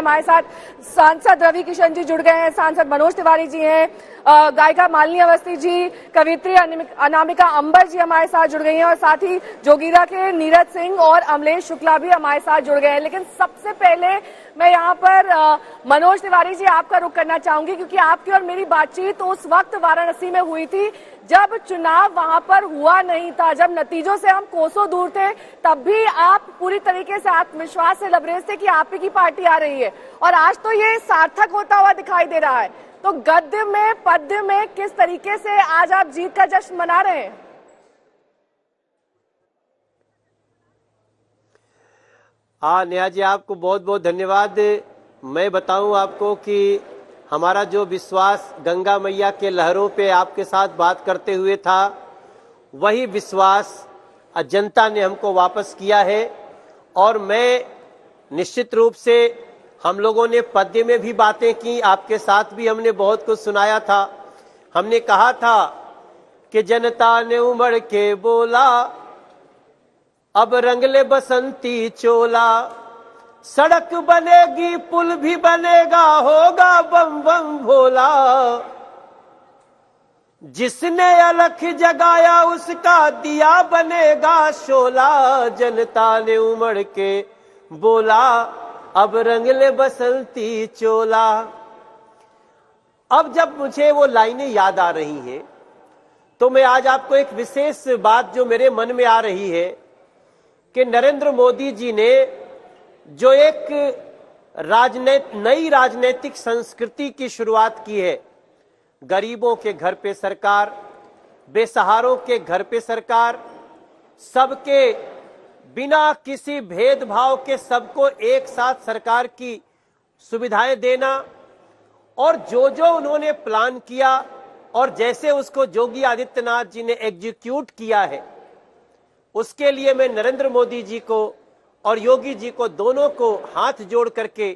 हमारे साथ सांसद रवि किशन जी जुड़ गए हैं, सांसद मनोज तिवारी जी हैं, गायिका मालिनी अवस्थी जी, कवित्री अनामिका अंबर जी हमारे साथ जुड़ गई हैं और साथ ही जोगीरा के नीरज सिंह और अमलेश शुक्ला भी हमारे साथ जुड़ गए हैं। लेकिन सबसे पहले मैं यहाँ पर मनोज तिवारी जी आपका रुख करना चाहूंगी, क्योंकि आपकी और मेरी बातचीत उस वक्त वाराणसी में हुई थी जब चुनाव वहां पर हुआ नहीं था, जब नतीजों से हम कोसों दूर थे। तब भी आप पूरी तरीके से आत्मविश्वास से लबरेज थे कि आप ही की पार्टी आ रही है, और आज तो ये सार्थक होता हुआ दिखाई दे रहा है। तो गद्य में पद्य में किस तरीके से आज आप जीत का जश्न मना रहे हैं? नेहा जी, आपको बहुत बहुत धन्यवाद। मैं बताऊं आपको कि हमारा जो विश्वास गंगा मैया के लहरों पे आपके साथ बात करते हुए था, वही विश्वास जनता ने हमको वापस किया है। और मैं निश्चित रूप से, हम लोगों ने पद्य में भी बातें की, आपके साथ भी हमने बहुत कुछ सुनाया था। हमने कहा था कि जनता ने उमड़ के बोला, अब रंगले बसंती चोला, सड़क बनेगी पुल भी बनेगा, होगा बम बम भोला, जिसने अलख जगाया उसका दिया बनेगा शोला, जनता ने उमड़ के बोला, अब रंगले बसंती चोला। अब जब मुझे वो लाइनें याद आ रही हैं, तो मैं आज आपको एक विशेष बात जो मेरे मन में आ रही है कि नरेंद्र मोदी जी ने जो एक नई राजनीतिक संस्कृति की शुरुआत की है, गरीबों के घर पे सरकार, बेसहारों के घर पे सरकार, सबके बिना किसी भेदभाव के सबको एक साथ सरकार की सुविधाएं देना, और जो जो उन्होंने प्लान किया और जैसे उसको योगी आदित्यनाथ जी ने एग्जीक्यूट किया है, उसके लिए मैं नरेंद्र मोदी जी को और योगी जी को, दोनों को हाथ जोड़ करके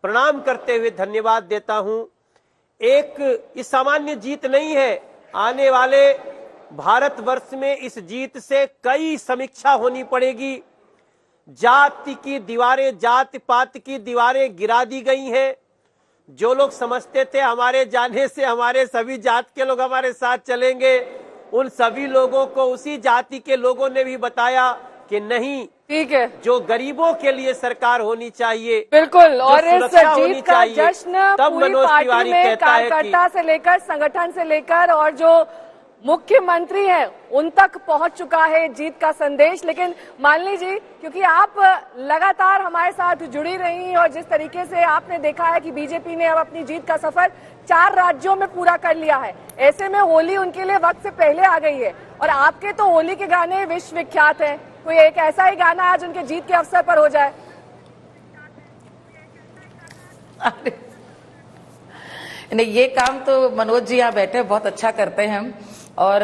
प्रणाम करते हुए धन्यवाद देता हूं। एक सामान्य जीत नहीं है, आने वाले भारतवर्ष में इस जीत से कई समीक्षा होनी पड़ेगी। जाति की दीवारें, जाति पात की दीवारें गिरा दी गई हैं। जो लोग समझते थे हमारे जाने से हमारे सभी जात के लोग हमारे साथ चलेंगे, उन सभी लोगों को उसी जाति के लोगों ने भी बताया कि नहीं, ठीक है, जो गरीबों के लिए सरकार होनी चाहिए, बिल्कुल। और इस जीत का जश्न तब पूरी मनोज पार्टी तिवारी में कहता है कार्यकर्ता से लेकर संगठन से लेकर और जो मुख्यमंत्री हैं उन तक पहुंच चुका है जीत का संदेश। लेकिन मालिनी जी, क्योंकि आप लगातार हमारे साथ जुड़ी रही और जिस तरीके से आपने देखा है कि बीजेपी ने अब अपनी जीत का सफर 4 राज्यों में पूरा कर लिया है, ऐसे में होली उनके लिए वक्त से पहले आ गई है, और आपके तो होली के गाने विश्व विख्यात हैं। कोई एक ऐसा ही गाना आज उनके जीत के अवसर पर हो जाए? नहीं, ये काम तो मनोज जी यहाँ बैठे बहुत अच्छा करते हैं, और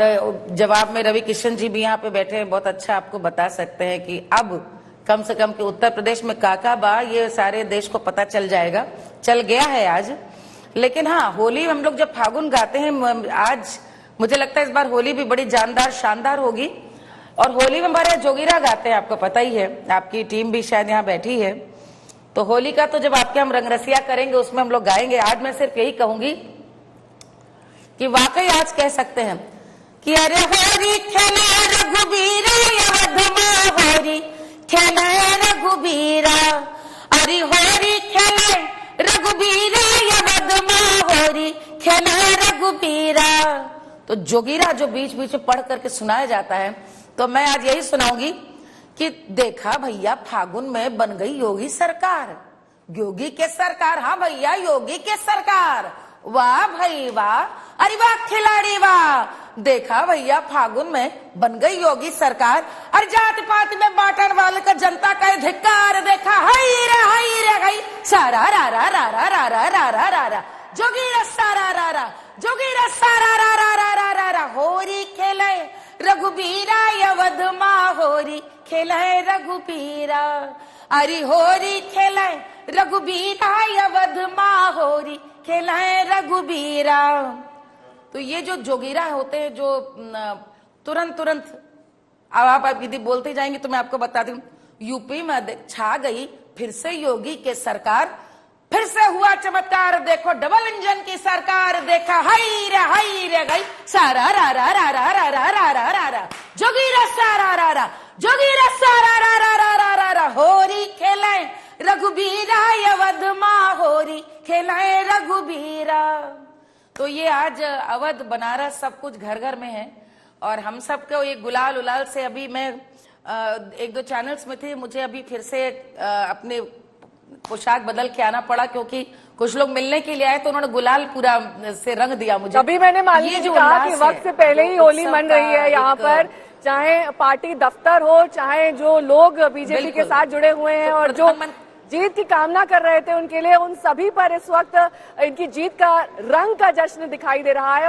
जवाब में रवि किशन जी भी यहाँ पे बैठे हैं, बहुत अच्छा आपको बता सकते हैं कि अब कम से कम कि उत्तर प्रदेश में काका बा ये सारे देश को पता चल जाएगा, चल गया है आज। लेकिन हाँ, होली हम लोग जब फागुन गाते हैं, आज मुझे लगता है इस बार होली भी बड़ी जानदार शानदार होगी। और होली में हमारे जोगीरा गाते हैं, आपको पता ही है, आपकी टीम भी शायद यहाँ बैठी है। तो होली का तो जब आपके हम रंगरसिया करेंगे उसमें हम लोग गाएंगे। आज मैं सिर्फ यही कहूंगी कि वाकई आज कह सकते हैं कि अरे होरी खेले रघुबीरा, होरी खेले रघुबीरा, अरे होरी खेले रघुबीरा, होरी खेले रघुबीरा। तो जोगीरा जो बीच बीच में पढ़ करके सुनाया जाता है, तो मैं आज यही सुनाऊंगी कि देखा भैया फागुन में बन गई योगी सरकार, योगी के सरकार, हाँ भैया योगी के सरकार, वाह भाई वाह, अरे वाह खिलाड़ी वाह, देखा भैया फागुन में बन गई योगी सरकार, और जात पात में बांटन वाले का जनता का धिक्कार, देखा हई रे सारा रा रा रा रा रा रा रा रा रा रा, जोगीरा सारा रा रा, जोगीरा सारा रा रा रा रा रा रा, होरी खेले रघुबीरा अवध माँ, होरी खेले रघुबीरा, अरे होरी खेले रघुबीरा अवध माँ, होरी खेले रघुबीरा। तो ये जो जोगीरा होते हैं जो तुरंत अब आप यदि बोलते जाएंगे तो मैं आपको बता दूं, यूपी में छा गई फिर से योगी के सरकार, फिर से हुआ चमत्कार, देखो डबल इंजन की सरकार, देखा हाई रे गई सारा रा रा रा रा रा रा रा रा रा रा जोगीरा सारा रा रा जोगीरा सारा रा रा रा रा रा रा होरी खेलाए रघुबीरा अवध माँ होरी खेलाए रघुबीरा। तो ये आज अवध बनारस सब कुछ घर घर में है और हम सबको ये गुलाल उलाल से, अभी मैं एक दो चैनल्स में थी, मुझे अभी फिर से अपने पोशाक बदल के आना पड़ा क्योंकि कुछ लोग मिलने के लिए आए तो उन्होंने गुलाल पूरा से रंग दिया मुझे। अभी मैंने मालूम कहा कि वक्त से पहले ही होली मन रही है यहाँ पर, चाहे पार्टी दफ्तर हो, चाहे जो लोग बीजेपी के साथ जुड़े हुए हैं और जो जीत की कामना कर रहे थे उनके लिए, उन सभी पर इस वक्त इनकी जीत का रंग का जश्न दिखाई दे रहा है।